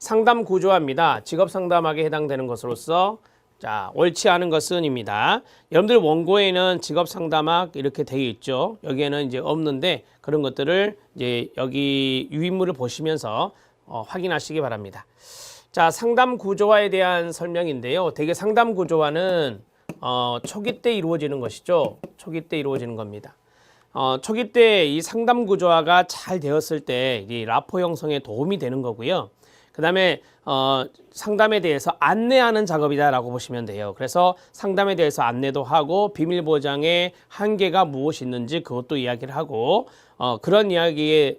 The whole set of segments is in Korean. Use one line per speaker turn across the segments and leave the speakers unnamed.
상담 구조화입니다. 직업 상담학에 해당되는 것으로서 자, 옳지 않은 것은입니다. 여러분들 원고에는 직업 상담학 이렇게 되어 있죠. 여기에는 이제 없는데 그런 것들을 이제 여기 유인물을 보시면서 확인하시기 바랍니다. 자, 상담 구조화에 대한 설명인데요. 대개 상담 구조화는 초기 때 이루어지는 것이죠. 초기 때 이루어지는 겁니다. 초기 때 이 상담 구조화가 잘 되었을 때 이 라포 형성에 도움이 되는 거고요. 그 다음에 상담에 대해서 안내하는 작업이다라고 보시면 돼요. 그래서 상담에 대해서 안내도 하고 비밀 보장의 한계가 무엇이 있는지 그것도 이야기를 하고 그런 이야기의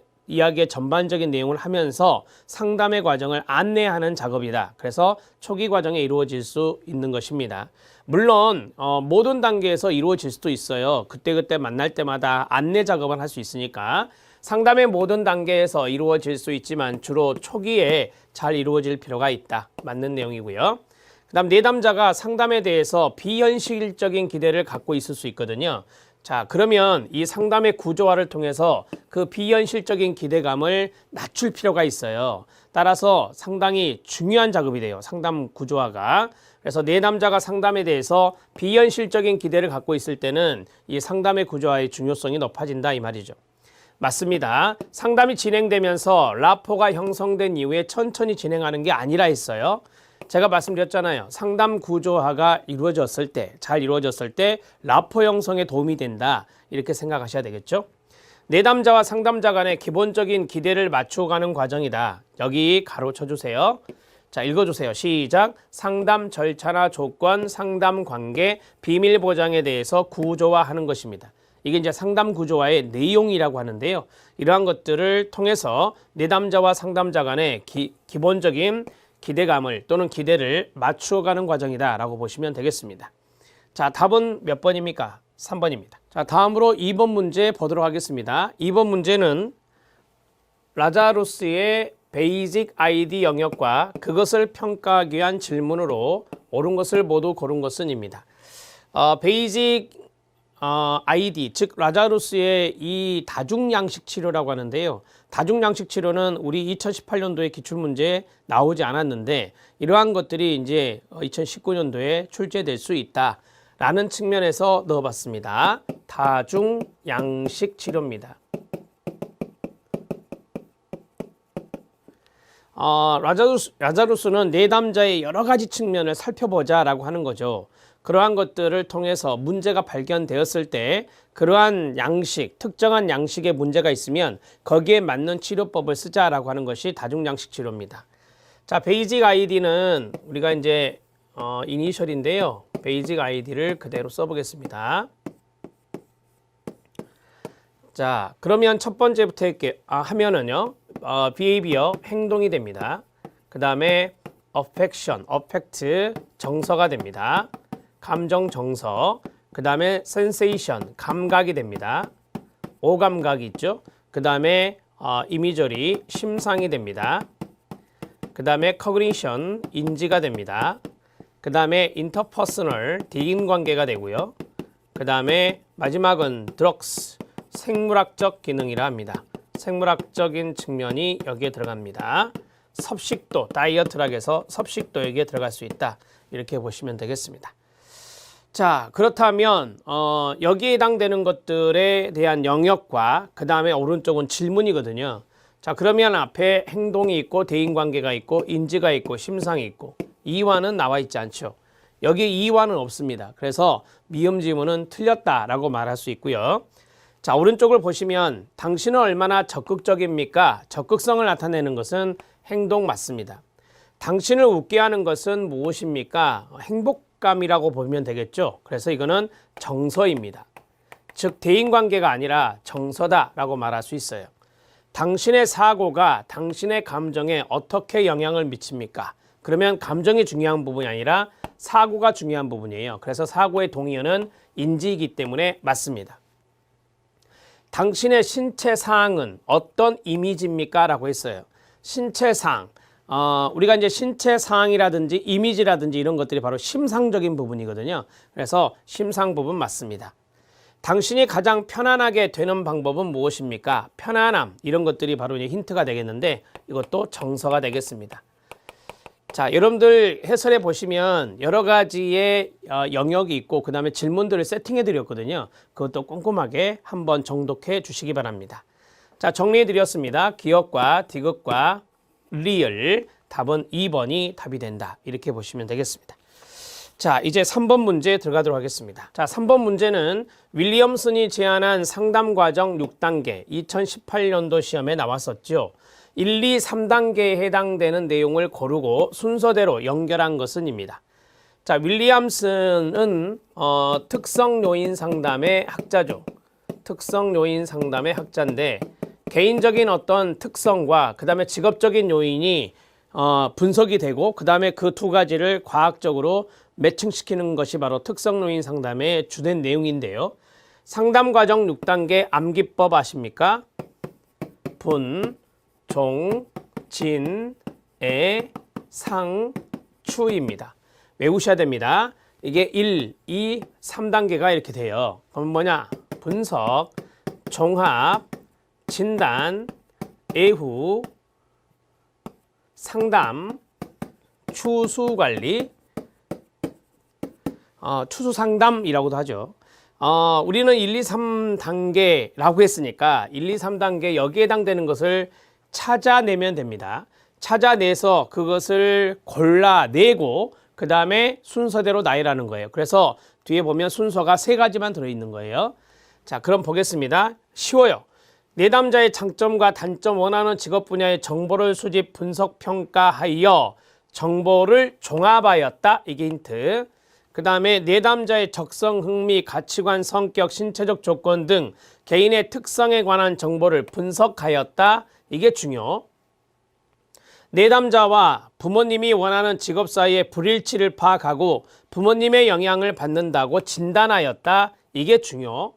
전반적인 내용을 하면서 상담의 과정을 안내하는 작업이다. 그래서 초기 과정에 이루어질 수 있는 것입니다. 물론 모든 단계에서 이루어질 수도 있어요. 그때그때 만날 때마다 안내 작업을 할 수 있으니까 상담의 모든 단계에서 이루어질 수 있지만 주로 초기에 잘 이루어질 필요가 있다. 맞는 내용이고요. 그 다음 내담자가 상담에 대해서 비현실적인 기대를 갖고 있을 수 있거든요. 자, 그러면 이 상담의 구조화를 통해서 그 비현실적인 기대감을 낮출 필요가 있어요. 따라서 상당히 중요한 작업이 돼요. 상담 구조화가. 그래서 내담자가 상담에 대해서 비현실적인 기대를 갖고 있을 때는 이 상담의 구조화의 중요성이 높아진다 이 말이죠. 맞습니다. 상담이 진행되면서 라포가 형성된 이후에 천천히 진행하는 게 아니라 했어요. 제가 말씀드렸잖아요. 상담 구조화가 이루어졌을 때, 잘 이루어졌을 때 라포 형성에 도움이 된다. 이렇게 생각하셔야 되겠죠. 내담자와 상담자 간의 기본적인 기대를 맞춰가는 과정이다. 여기 가로 쳐주세요. 자, 읽어주세요. 시작. 상담 절차나 조건, 상담 관계, 비밀 보장에 대해서 구조화하는 것입니다. 이게 이제 상담 구조화의 내용이라고 하는데요. 이러한 것들을 통해서 내담자와 상담자 간의 기본적인 기대감을 또는 기대를 맞추어가는 과정이다라고 보시면 되겠습니다. 자, 답은 몇 번입니까? 3번입니다. 자, 다음으로 2번 문제 보도록 하겠습니다. 2번 문제는 라자루스의 베이직 아이디 영역과 그것을 평가하기 위한 질문으로 옳은 것을 모두 고른 것은입니다. 베이직 아이디, 즉 라자루스의 이 다중양식 치료라고 하는데요. 다중양식 치료는 우리 2018년도에 기출문제에 나오지 않았는데 이러한 것들이 이제 2019년도에 출제될 수 있다라는 측면에서 넣어봤습니다. 다중양식 치료입니다. 라자루스는 내담자의 여러 가지 측면을 살펴보자라고 하는 거죠. 그러한 것들을 통해서 문제가 발견되었을 때 그러한 양식, 특정한 양식에 문제가 있으면 거기에 맞는 치료법을 쓰자라고 하는 것이 다중양식 치료입니다. 자, 베이직 아이디는 우리가 이제 이니셜인데요. 베이직 아이디를 그대로 써보겠습니다. 자, 그러면 첫 번째부터 하면은요. behavior, 행동이 됩니다. 그 다음에 affection, affect, 정서가 됩니다. 감정 정서, 그 다음에 sensation, 감각이 됩니다. 오감각이 있죠. 그 다음에 imagery, 심상이 됩니다. 그 다음에 cognition, 인지가 됩니다. 그 다음에 interpersonal, 대인관계가 되고요. 그 다음에 마지막은 drugs, 생물학적 기능이라 합니다. 생물학적인 측면이 여기에 들어갑니다. 섭식도, 다이어트라고 해서 섭식도 여기에 들어갈 수 있다. 이렇게 보시면 되겠습니다. 자, 그렇다면 여기에 해당되는 것들에 대한 영역과 그 다음에 오른쪽은 질문이거든요. 자, 그러면 앞에 행동이 있고 대인관계가 있고 인지가 있고 심상이 있고 이화는 나와 있지 않죠. 여기 이화는 없습니다. 그래서 미음 지문은 틀렸다라고 말할 수 있고요. 자, 오른쪽을 보시면 당신은 얼마나 적극적입니까? 적극성을 나타내는 것은 행동 맞습니다. 당신을 웃게 하는 것은 무엇입니까? 행복감이라고 보면 되겠죠. 그래서 이거는 정서입니다. 즉 대인관계가 아니라 정서다라고 말할 수 있어요. 당신의 사고가 당신의 감정에 어떻게 영향을 미칩니까? 그러면 감정이 중요한 부분이 아니라 사고가 중요한 부분이에요. 그래서 사고의 동의어는 인지이기 때문에 맞습니다. 당신의 신체 상은 어떤 이미지입니까? 라고 했어요. 신체 상. 우리가 이제 신체 상이라든지 이미지라든지 이런 것들이 바로 심상적인 부분이거든요. 그래서 심상 부분 맞습니다. 당신이 가장 편안하게 되는 방법은 무엇입니까? 편안함. 이런 것들이 바로 이제 힌트가 되겠는데 이것도 정서가 되겠습니다. 자, 여러분들 해설해 보시면 여러 가지의 영역이 있고 그 다음에 질문들을 세팅해 드렸거든요. 그것도 꼼꼼하게 한번 정독해 주시기 바랍니다. 자, 정리해 드렸습니다. 기억과 디귿과 리을, 답은 2번이 답이 된다. 이렇게 보시면 되겠습니다. 자, 이제 3번 문제 들어가도록 하겠습니다. 자, 3번 문제는 윌리엄슨이 제안한 상담과정 6단계 2018년도 시험에 나왔었죠. 1, 2, 3단계에 해당되는 내용을 고르고 순서대로 연결한 것은입니다. 자, 윌리엄슨은 특성 요인 상담의 학자죠. 특성 요인 상담의 학자인데 개인적인 어떤 특성과 그 다음에 직업적인 요인이 분석이 되고 그 다음에 그 두 가지를 과학적으로 매칭시키는 것이 바로 특성 요인 상담의 주된 내용인데요. 상담 과정 6단계 암기법 아십니까? 분, 종, 진, 애, 상, 추입니다. 외우셔야 됩니다. 이게 1, 2, 3단계가 이렇게 돼요. 그럼 뭐냐? 분석, 종합, 진단, 애후, 상담, 추수관리, 추수상담이라고도 하죠. 우리는 1, 2, 3단계라고 했으니까 1, 2, 3단계 여기에 해당되는 것을 찾아내면 됩니다. 찾아내서 그것을 골라내고 그 다음에 순서대로 나열하는 거예요. 그래서 뒤에 보면 순서가 3가지만 들어있는 거예요. 자, 그럼 보겠습니다. 쉬워요. 내담자의 장점과 단점, 원하는 직업 분야의 정보를 수집, 분석, 평가하여 정보를 종합하였다. 이게 힌트. 그 다음에 내담자의 적성, 흥미, 가치관, 성격, 신체적 조건 등 개인의 특성에 관한 정보를 분석하였다. 이게 중요. 내담자와 부모님이 원하는 직업 사이의 불일치를 파악하고 부모님의 영향을 받는다고 진단하였다. 이게 중요.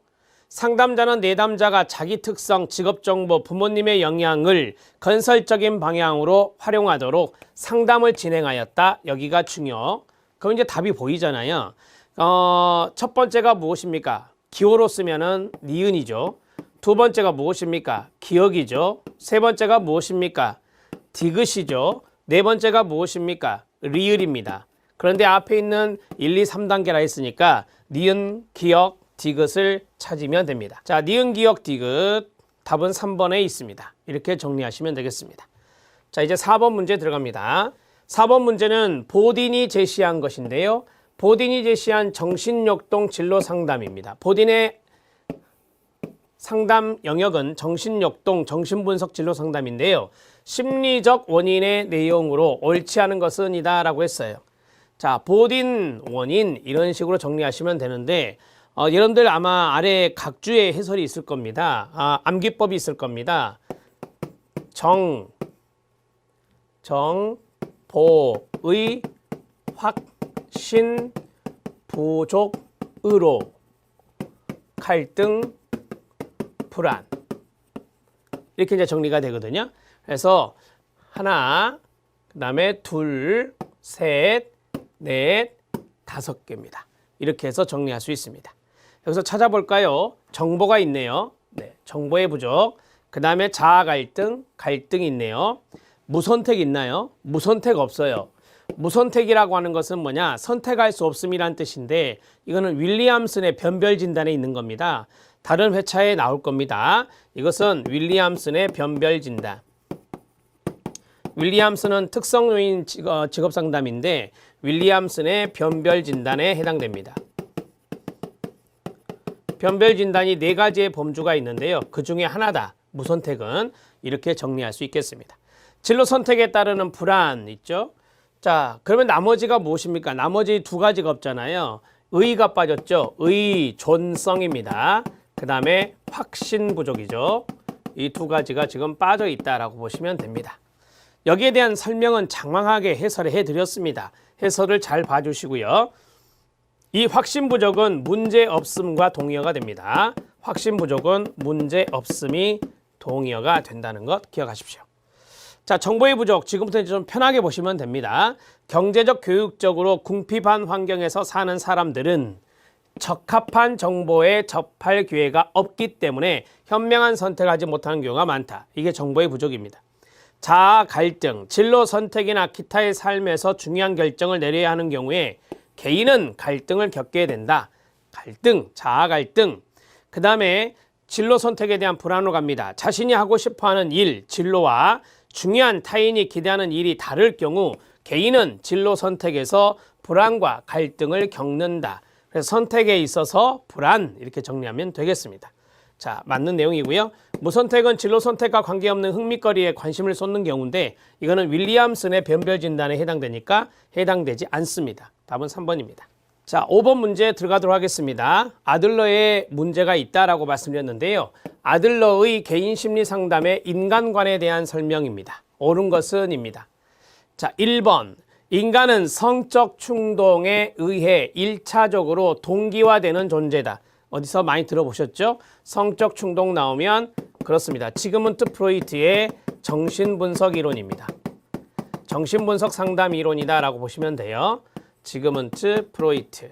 상담자는 내담자가 자기 특성, 직업 정보, 부모님의 영향을 건설적인 방향으로 활용하도록 상담을 진행하였다. 여기가 중요. 그럼 이제 답이 보이잖아요. 첫 번째가 무엇입니까? 기호로 쓰면은 니은이죠. 두 번째가 무엇입니까? 기억이죠. 세 번째가 무엇입니까? 디귿이죠. 네 번째가 무엇입니까? 리을입니다. 그런데 앞에 있는 1, 2, 3단계라 했으니까 니은, 기억, 디귿을 찾으면 됩니다. 자, 니은, 기억, 디귿 답은 3번에 있습니다. 이렇게 정리하시면 되겠습니다. 자, 이제 4번 문제 들어갑니다. 4번 문제는 보딘이 제시한 것인데요. 보딘이 제시한 정신역동 진로 상담입니다. 보딘의 상담 영역은 정신역동, 정신분석 진로 상담인데요. 심리적 원인의 내용으로 옳지 않은 것은 이다 라고 했어요. 자, 보딘 원인 이런 식으로 정리하시면 되는데 여러분들 아마 아래 각주의 해설이 있을 겁니다. 암기법이 있을 겁니다. 보의 확신 부족으로 갈등 불안 이렇게 이제 정리가 되거든요. 그래서 하나, 그 다음에 둘, 셋, 넷, 5개입니다. 이렇게 해서 정리할 수 있습니다. 여기서 찾아볼까요? 정보가 있네요. 네, 정보의 부족. 그 다음에 자아 갈등, 갈등이 있네요. 무선택 있나요? 무선택 없어요. 무선택이라고 하는 것은 뭐냐? 선택할 수 없음이란 뜻인데 이거는 윌리엄슨의 변별 진단에 있는 겁니다. 다른 회차에 나올 겁니다. 이것은 윌리엄슨의 변별 진단. 윌리엄슨은 특성 요인 직업 상담인데 윌리엄슨의 변별 진단에 해당됩니다. 변별 진단이 4가지의 범주가 있는데요. 그 중에 하나다. 무선택은 이렇게 정리할 수 있겠습니다. 진로 선택에 따르는 불안 있죠. 자, 그러면 나머지가 무엇입니까? 나머지 2가지가 없잖아요. 의의가 빠졌죠. 의존성입니다. 그 다음에 확신 부족이죠. 이 2가지가 지금 빠져 있다라고 보시면 됩니다. 여기에 대한 설명은 장황하게 해설을 해드렸습니다. 해설을 잘 봐주시고요. 이 확신 부족은 문제 없음과 동의어가 됩니다. 확신 부족은 문제 없음이 동의어가 된다는 것 기억하십시오. 자, 정보의 부족 지금부터 좀 편하게 보시면 됩니다. 경제적 교육적으로 궁핍한 환경에서 사는 사람들은 적합한 정보에 접할 기회가 없기 때문에 현명한 선택을 하지 못하는 경우가 많다. 이게 정보의 부족입니다. 자아 갈등, 진로 선택이나 기타의 삶에서 중요한 결정을 내려야 하는 경우에 개인은 갈등을 겪게 된다. 갈등, 자아 갈등. 그 다음에 진로 선택에 대한 불안으로 갑니다. 자신이 하고 싶어하는 일, 진로와 중요한 타인이 기대하는 일이 다를 경우 개인은 진로 선택에서 불안과 갈등을 겪는다. 그래서 선택에 있어서 불안 이렇게 정리하면 되겠습니다. 자, 맞는 내용이고요. 무선택은 진로 선택과 관계없는 흥미거리에 관심을 쏟는 경우인데 이거는 윌리엄슨의 변별 진단에 해당되니까 해당되지 않습니다. 답은 3번입니다. 자, 5번 문제 들어가도록 하겠습니다. 아들러의 문제가 있다라고 말씀드렸는데요. 아들러의 개인 심리 상담의 인간관에 대한 설명입니다. 옳은 것은입니다. 자, 1번. 인간은 성적 충동에 의해 1차적으로 동기화되는 존재다. 어디서 많이 들어보셨죠? 성적 충동 나오면 그렇습니다. 지금은트 프로이트의 정신분석 이론입니다. 정신분석 상담 이론이다라고 보시면 돼요. 지금은트 프로이트.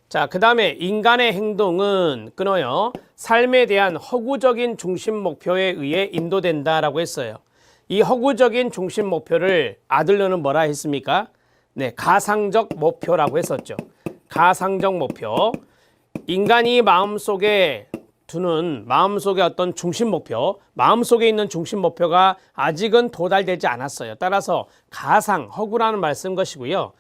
자, 그 다음에 인간의 행동은 끊어요. 삶에 대한 허구적인 중심 목표에 의해 인도된다라고 했어요. 이 허구적인 중심 목표를 아들러는 뭐라 했습니까? 네, 가상적 목표라고 했었죠. 가상적 목표. 인간이 마음속에 두는 마음속의 어떤 중심 목표, 마음속에 있는 중심 목표가 아직은 도달되지 않았어요. 따라서 가상, 허구라는 말씀 것이고요.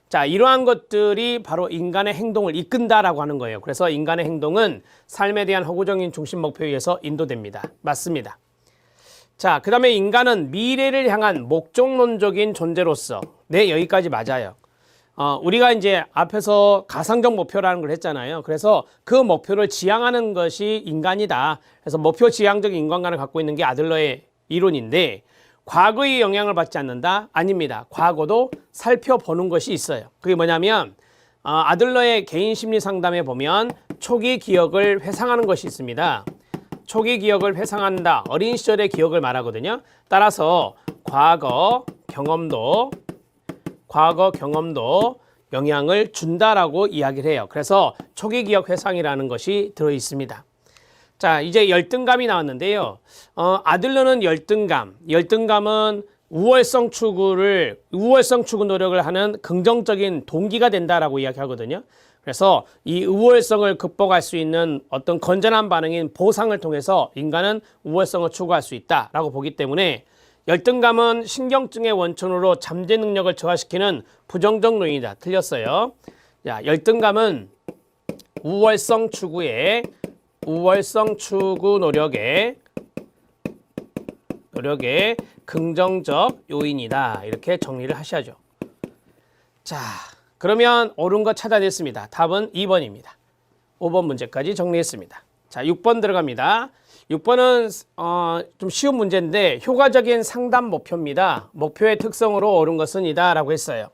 자, 이러한 것들이 바로 인간의 행동을 이끈다라고 하는 거예요. 그래서 인간의 행동은 삶에 대한 허구적인 중심 목표에 의해서 인도됩니다. 맞습니다. 자, 그 다음에 인간은 미래를 향한 목적론적인 존재로서, 네, 여기까지 맞아요. 우리가 이제 앞에서 가상적 목표라는 걸 했잖아요. 그래서 그 목표를 지향하는 것이 인간이다. 그래서 목표 지향적 인간관을 갖고 있는 게 아들러의 이론인데 과거의 영향을 받지 않는다? 아닙니다. 과거도 살펴보는 것이 있어요. 그게 뭐냐면 아들러의 개인 심리 상담에 보면 초기 기억을 회상하는 것이 있습니다. 초기 기억을 회상한다. 어린 시절의 기억을 말하거든요. 따라서 과거 경험도 영향을 준다라고 이야기를 해요. 그래서 초기 기억 회상이라는 것이 들어 있습니다. 자, 이제 열등감이 나왔는데요. 아들러는 열등감은 우월성 추구 노력을 하는 긍정적인 동기가 된다라고 이야기하거든요. 그래서 이 우월성을 극복할 수 있는 어떤 건전한 반응인 보상을 통해서 인간은 우월성을 추구할 수 있다라고 보기 때문에 열등감은 신경증의 원천으로 잠재 능력을 저하시키는 부정적 요인이다. 틀렸어요. 자, 열등감은 우월성 추구 노력의 긍정적 요인이다. 이렇게 정리를 하셔야죠. 자, 그러면 옳은 거 찾아냈습니다. 답은 2번입니다. 5번 문제까지 정리했습니다. 자, 6번 들어갑니다. 6번은 좀 쉬운 문제인데 효과적인 상담 목표입니다. 목표의 특성으로 옳은 것은 이다 라고 했어요.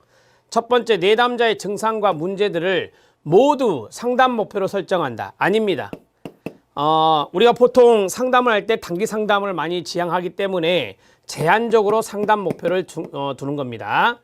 첫 번째, 내담자의 증상과 문제들을 모두 상담 목표로 설정한다. 아닙니다. 우리가 보통 상담을 할 때 단기 상담을 많이 지향하기 때문에 제한적으로 상담 목표를 두는 겁니다.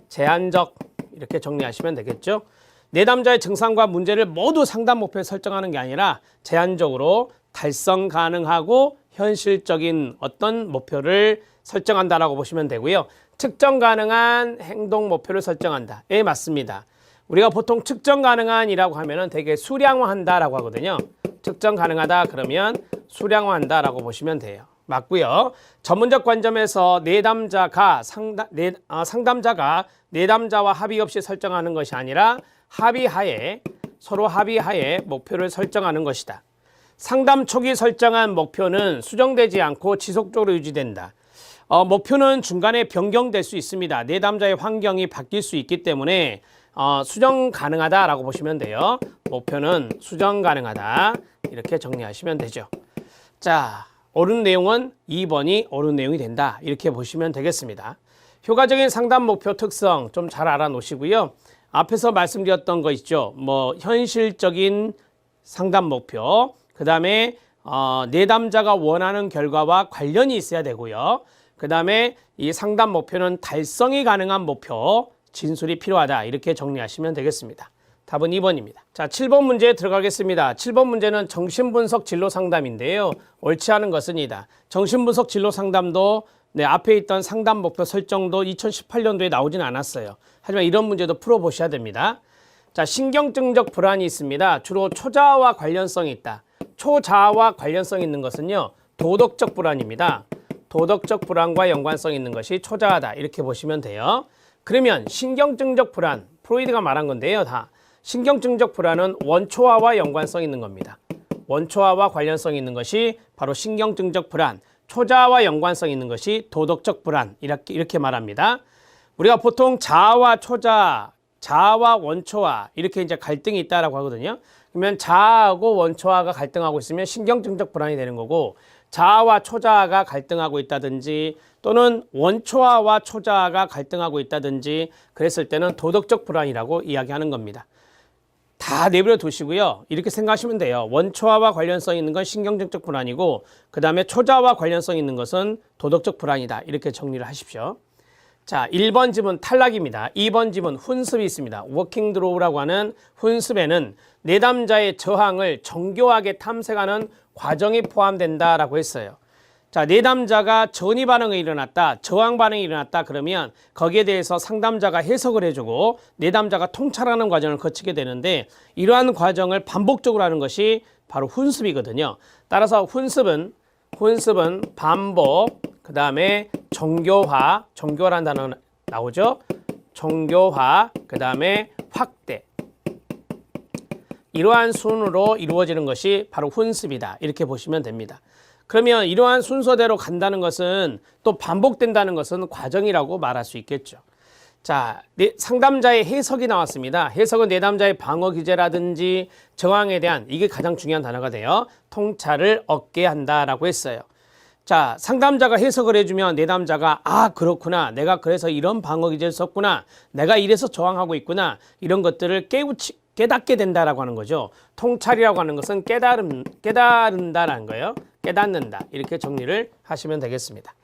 제한적 이렇게 정리하시면 되겠죠. 내담자의 증상과 문제를 모두 상담 목표에 설정하는 게 아니라 제한적으로 달성 가능하고 현실적인 어떤 목표를 설정한다라고 보시면 되고요. 측정 가능한 행동 목표를 설정한다. 예, 맞습니다. 우리가 보통 측정 가능한이라고 하면은 되게 수량화한다라고 하거든요. 측정 가능하다 그러면 수량화한다라고 보시면 돼요. 맞고요. 전문적 관점에서 상담자가 내담자와 합의 없이 설정하는 것이 아니라 서로 합의하에 목표를 설정하는 것이다. 상담 초기 설정한 목표는 수정되지 않고 지속적으로 유지된다. 목표는 중간에 변경될 수 있습니다. 내담자의 환경이 바뀔 수 있기 때문에 수정 가능하다라고 보시면 돼요. 목표는 수정 가능하다. 이렇게 정리하시면 되죠. 자, 옳은 내용은 2번이 옳은 내용이 된다. 이렇게 보시면 되겠습니다. 효과적인 상담 목표 특성 좀 잘 알아놓으시고요. 앞에서 말씀드렸던 거 있죠. 현실적인 상담 목표, 그 다음에 내담자가 원하는 결과와 관련이 있어야 되고요. 그 다음에 이 상담 목표는 달성이 가능한 목표, 진술이 필요하다. 이렇게 정리하시면 되겠습니다. 답은 2번입니다. 자, 7번 문제에 들어가겠습니다. 7번 문제는 정신분석 진로 상담인데요. 옳지 않은 것은이다. 정신분석 진로 상담도 앞에 있던 상담 목표 설정도 2018년도에 나오진 않았어요. 하지만 이런 문제도 풀어보셔야 됩니다. 자, 신경증적 불안이 있습니다. 주로 초자아와 관련성이 있다. 초자아와 관련성이 있는 것은요, 도덕적 불안입니다. 도덕적 불안과 연관성이 있는 것이 초자아다. 이렇게 보시면 돼요. 그러면 신경증적 불안, 프로이드가 말한 건데요. 다 신경증적 불안은 원초아와 연관성이 있는 겁니다. 원초아와 관련성이 있는 것이 바로 신경증적 불안, 초자아와 연관성이 있는 것이 도덕적 불안, 이렇게 말합니다. 우리가 보통 자아와 초자아, 자아와 원초아 이렇게 이제 갈등이 있다라고 하거든요. 그러면 자아하고 원초아가 갈등하고 있으면 신경증적 불안이 되는 거고, 자아와 초자아가 갈등하고 있다든지 또는 원초아와 초자아가 갈등하고 있다든지 그랬을 때는 도덕적 불안이라고 이야기하는 겁니다. 다 내버려 두시고요. 이렇게 생각하시면 돼요. 원초아와 관련성이 있는 건 신경증적 불안이고, 그 다음에 초자아와 관련성이 있는 것은 도덕적 불안이다. 이렇게 정리를 하십시오. 자, 1번 집은 탈락입니다. 2번 집은 훈습이 있습니다. 워킹 드로우라고 하는 훈습에는 내담자의 저항을 정교하게 탐색하는 과정이 포함된다라고 했어요. 자, 내담자가 전이 반응이 일어났다, 저항 반응이 일어났다 그러면 거기에 대해서 상담자가 해석을 해주고 내담자가 통찰하는 과정을 거치게 되는데, 이러한 과정을 반복적으로 하는 것이 바로 훈습이거든요. 따라서 훈습은 반복, 그 다음에 정교화, 정교화라는 단어 나오죠. 정교화, 그 다음에 확대. 이러한 순으로 이루어지는 것이 바로 훈습이다. 이렇게 보시면 됩니다. 그러면 이러한 순서대로 간다는 것은, 또 반복된다는 것은 과정이라고 말할 수 있겠죠. 자, 상담자의 해석이 나왔습니다. 해석은 내담자의 방어 기제라든지 저항에 대한, 이게 가장 중요한 단어가 돼요. 통찰을 얻게 한다라고 했어요. 자, 상담자가 해석을 해주면 내담자가 아, 그렇구나, 내가 그래서 이런 방어 기제를 썼구나, 내가 이래서 저항하고 있구나, 이런 것들을 깨닫게 된다라고 하는 거죠. 통찰이라고 하는 것은 깨달은다라는 거예요. 깨닫는다. 이렇게 정리를 하시면 되겠습니다.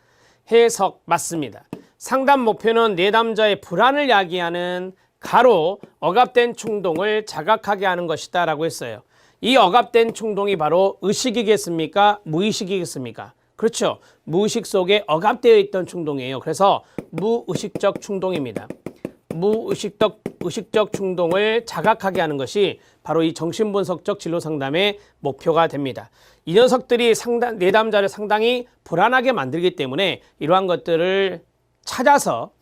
해석 맞습니다. 상담 목표는 내담자의 불안을 야기하는 가로 억압된 충동을 자각하게 하는 것이다 라고 했어요. 이 억압된 충동이 바로 의식이겠습니까? 무의식이겠습니까? 그렇죠. 무의식 속에 억압되어 있던 충동이에요. 그래서 무의식적 충동입니다. 무의식적 충동을 자각하게 하는 것이 바로 이 정신분석적 진로상담의 목표가 됩니다. 이 녀석들이 내담자를 상당히 불안하게 만들기 때문에 이러한 것들을 찾아서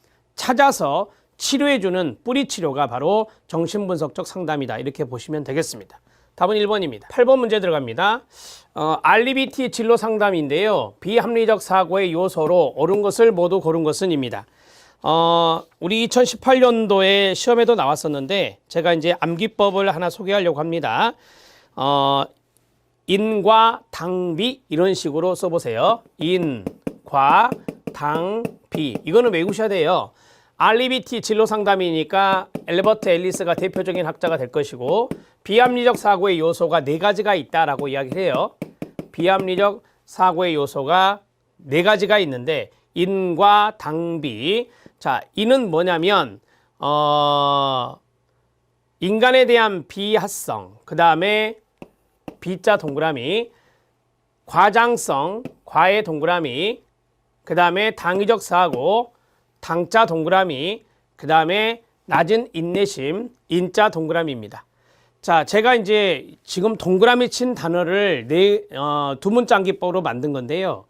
치료해주는 뿌리 치료가 바로 정신분석적 상담이다. 이렇게 보시면 되겠습니다. 답은 1번입니다. 8번 문제 들어갑니다. RBT 진로 상담인데요. 비합리적 사고의 요소로 옳은 것을 모두 고른 것은입니다. 우리 2018년도에 시험에도 나왔었는데 제가 이제 암기법을 하나 소개하려고 합니다. 인과 당비 이런 식으로 써보세요. 인과 당비 이거는 외우셔야 돼요. RBT 진로 상담이니까 엘버트 앨리스가 대표적인 학자가 될 것이고, 비합리적 사고의 요소가 4가지가 있다라고 이야기를 해요. 비합리적 사고의 요소가 4가지가 있는데 인과 당비. 자, 인은 뭐냐면 인간에 대한 비하성, 그 다음에 비자 동그라미, 과장성, 과의 동그라미, 그 다음에 당위적 사고, 당자 동그라미, 그 다음에 낮은 인내심, 인자 동그라미입니다. 자, 제가 이제 지금 동그라미 친 단어를 두 문자 암기법으로 만든 건데요.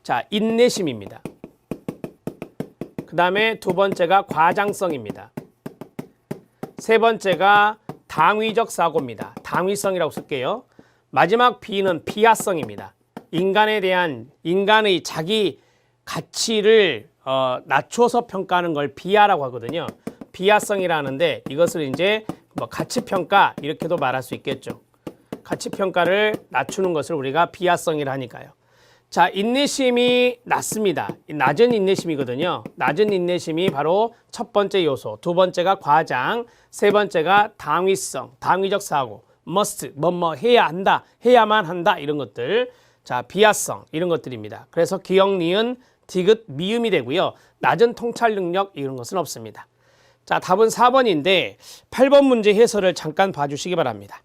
자, 인내심입니다. 그 다음에 두 번째가 과장성입니다. 세 번째가 당위적 사고입니다. 당위성이라고 쓸게요. 마지막 B는 비하성입니다. 인간의 자기 가치를 낮춰서 평가하는 걸 비하라고 하거든요. 비하성이라는데 이것을 이제 가치평가 이렇게도 말할 수 있겠죠. 가치평가를 낮추는 것을 우리가 비하성이라 하니까요. 자, 인내심이 낮습니다. 낮은 인내심이거든요. 낮은 인내심이 바로 첫 번째 요소, 두 번째가 과장, 세 번째가 당위성, 당위적 사고, must, 뭐 해야 한다, 해야만 한다 이런 것들. 자, 비하성 이런 것들입니다. 그래서 기역, 니은, 디귿, 미음이 되고요. 낮은 통찰 능력 이런 것은 없습니다. 자, 답은 4번인데 8번 문제 해설을 잠깐 봐주시기 바랍니다.